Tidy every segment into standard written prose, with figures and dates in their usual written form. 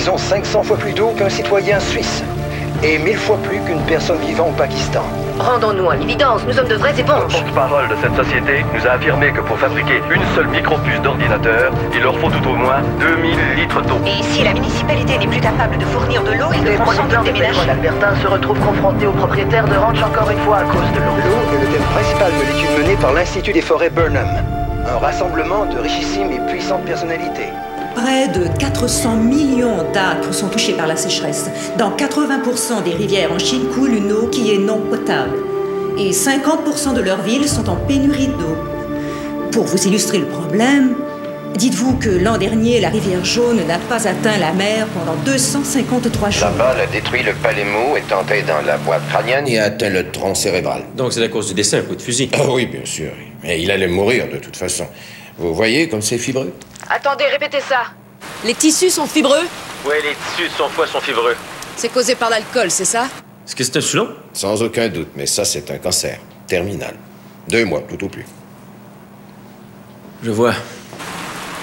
produisons 500 fois plus d'eau qu'un citoyen suisse. Et 1000 fois plus qu'une personne vivant au Pakistan. Rendons-nous à l'évidence, nous sommes de vraies Le éponges. porte-parole de cette société nous a affirmé que pour fabriquer une seule micropuce d'ordinateur, il leur faut tout au moins 2000 litres d'eau. Et si la municipalité n'est plus capable de fournir de l'eau, ils Les devront sans producteurs doute de pétrole déménager. albertains se retrouvent confrontés aux propriétaires de ranch encore une fois à cause de l'eau. L'eau est le thème principal de l'étude menée par l'Institut des forêts Burnham. Un rassemblement de richissimes et puissantes personnalités. Près de 400 millions d'acres sont touchés par la sécheresse. Dans 80% des rivières en Chine coule une eau qui est non potable. Et 50% de leurs villes sont en pénurie d'eau. Pour vous illustrer le problème, dites-vous que l'an dernier, la rivière Jaune n'a pas atteint la mer pendant 253 jours. La balle a détruit le palémo, est entrée dans la boîte crânienne et a atteint le tronc cérébral. Donc c'est à cause du dessin, coup de fusil. Ah oui, bien sûr. Mais il allait mourir de toute façon. Vous voyez comme c'est fibreux? Attendez, répétez ça. Les tissus sont fibreux? Ouais, les tissus de son foie sont fibreux. C'est causé par l'alcool, c'est ça? Est-ce que c'est un Soulon? Sans aucun doute, mais ça, c'est un cancer. Terminal. 2 mois, tout au plus. Je vois.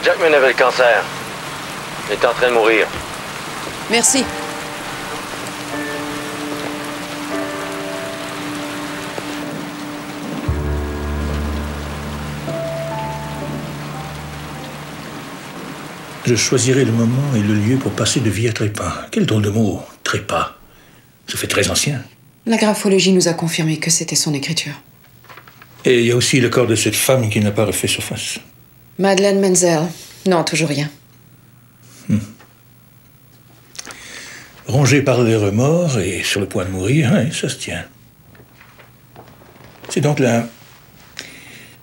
Jackman avait le cancer. Il est en train de mourir. Merci. Je choisirai le moment et le lieu pour passer de vie à trépas. Quel drôle de mot, trépas. Ça fait très ancien. La graphologie nous a confirmé que c'était son écriture. Et il y a aussi le corps de cette femme qui n'a pas refait surface. Madeleine Menzel. Non, toujours rien. Rongée par les remords et sur le point de mourir, hein, ça se tient. C'est donc la...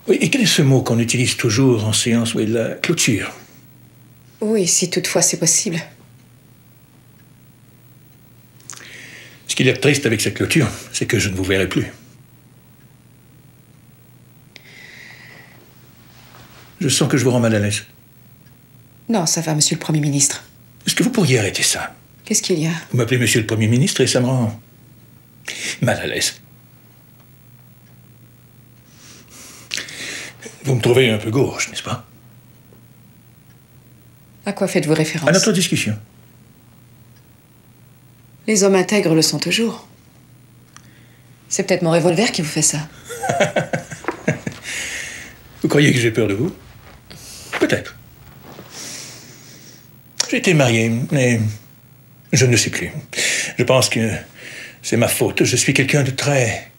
Oui, et quel est ce mot qu'on utilise toujours en séance? Oui, la clôture. Oui, si toutefois c'est possible. Ce qui est triste avec cette clôture, c'est que je ne vous verrai plus. Je sens que je vous rends mal à l'aise. Non, ça va, monsieur le Premier ministre. Est-ce que vous pourriez arrêter ça? Qu'est-ce qu'il y a? Vous m'appelez monsieur le Premier ministre et ça me rend mal à l'aise. Vous me trouvez un peu gauche, n'est-ce pas? À quoi faites-vous référence? À notre discussion. Les hommes intègres le sont toujours. C'est peut-être mon revolver qui vous fait ça. Vous croyez que j'ai peur de vous? Peut-être. J'ai été marié, mais je ne sais plus. Je pense que c'est ma faute. Je suis quelqu'un de très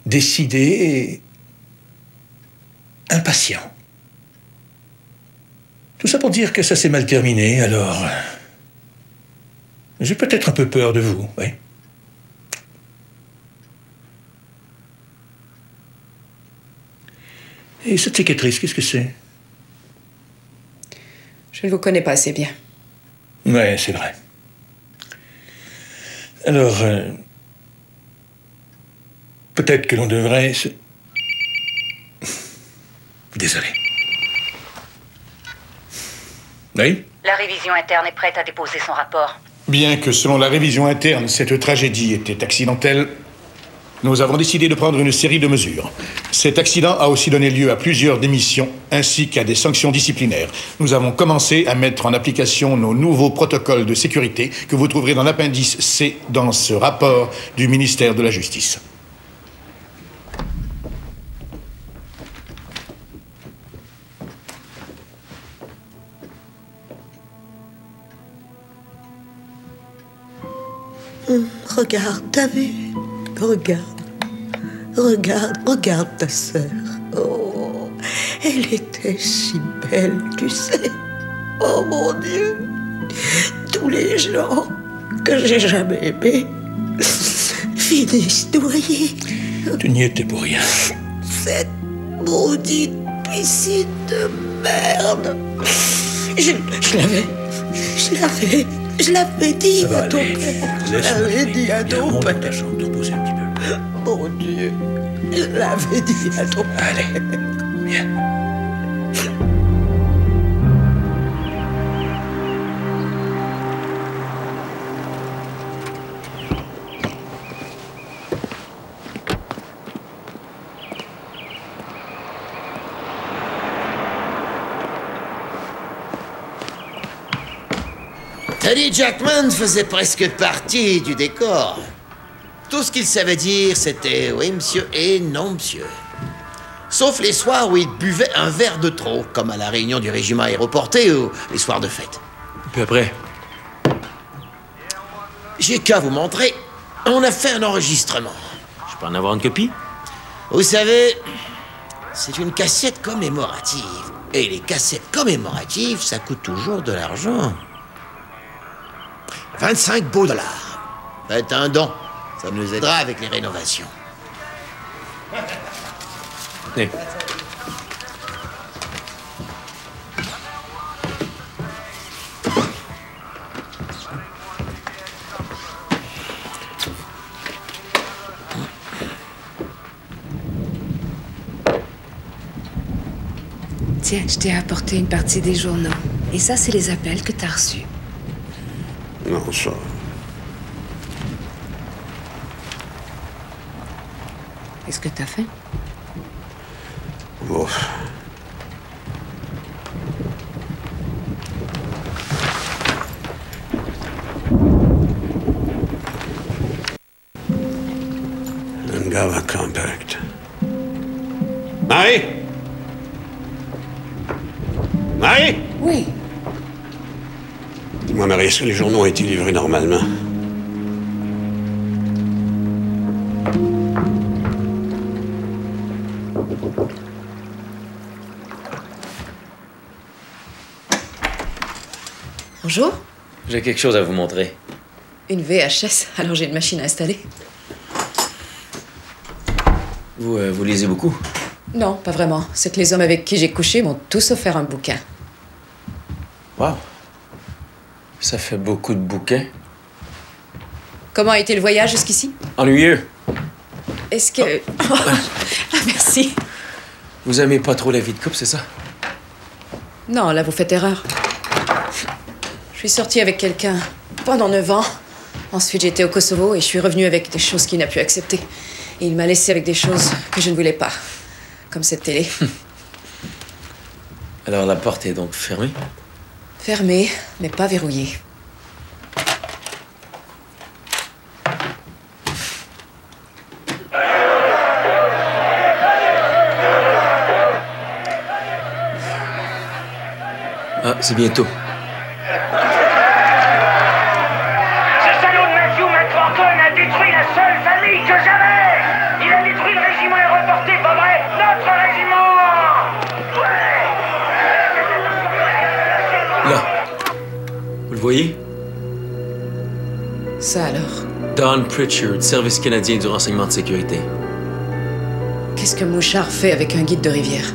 décidé et impatient. Tout ça pour dire que ça s'est mal terminé, alors... J'ai peut-être un peu peur de vous, oui. Et cette cicatrice, qu'est-ce que c'est? Je ne vous connais pas assez bien. Ouais, c'est vrai. Alors, peut-être que l'on devrait se... Désolé. Oui? La révision interne est prête à déposer son rapport. Bien que selon la révision interne, cette tragédie était accidentelle, nous avons décidé de prendre une série de mesures. Cet accident a aussi donné lieu à plusieurs démissions ainsi qu'à des sanctions disciplinaires. Nous avons commencé à mettre en application nos nouveaux protocoles de sécurité que vous trouverez dans l'appendice C dans ce rapport du ministère de la Justice. Regarde, t'as vu? Regarde. Regarde, regarde ta sœur. Oh, elle était si belle, tu sais. Oh mon Dieu. Tous les gens que j'ai jamais aimés finissent noyés. Tu n'y étais pour rien. Cette maudite piscine de merde. Je l'avais dit à ton père. Je l'avais dit à ton père. Ta chambre, te reposer un petit peu. Mon Dieu, je l'avais dit à ton père. Allez, viens. Eddie Jackman faisait presque partie du décor. Tout ce qu'il savait dire, c'était « oui, monsieur » et « non, monsieur ». Sauf les soirs où il buvait un verre de trop, comme à la réunion du régiment aéroporté ou les soirs de fête. Puis après? J'ai qu'à vous montrer. On a fait un enregistrement. Je peux en avoir une copie? Vous savez, c'est une cassette commémorative. Et les cassettes commémoratives, ça coûte toujours de l'argent. 25 beaux dollars. Faites un don. Ça nous aidera avec les rénovations. Hey. Tiens, je t'ai apporté une partie des journaux. Et ça, c'est les appels que t'as reçus. Non, ça... Qu'est-ce que t'as fait? Ouf. Ngava Compact. Marie? Marie? Oui. Dis-moi, Marie, est-ce que les journaux ont été livrés normalement? Bonjour. J'ai quelque chose à vous montrer. Une VHS, alors j'ai une machine à installer. Vous lisez beaucoup? Non, pas vraiment. C'est que les hommes avec qui j'ai couché m'ont tous offert un bouquin. Wow. Ça fait beaucoup de bouquins. Comment a été le voyage jusqu'ici? Ennuyeux. Est-ce que... Ah, merci. Vous aimez pas trop la vie de couple, c'est ça? Non, là, vous faites erreur. Je suis sortie avec quelqu'un pendant 9 ans. Ensuite, j'étais au Kosovo et je suis revenue avec des choses qu'il n'a pu accepter. Et il m'a laissée avec des choses que je ne voulais pas. Comme cette télé. Alors la porte est donc fermée? Fermée, mais pas verrouillée. Ah, c'est bientôt. Ce salaud de Matthew McCorton a détruit la seule famille que j'avais. Il a détruit le régiment aéroporté, pas vrai? Notre régiment. Là. Vous le voyez? Ça alors? Don Pritchard, Service canadien du renseignement de sécurité. Qu'est-ce que Mouchard fait avec un guide de rivière?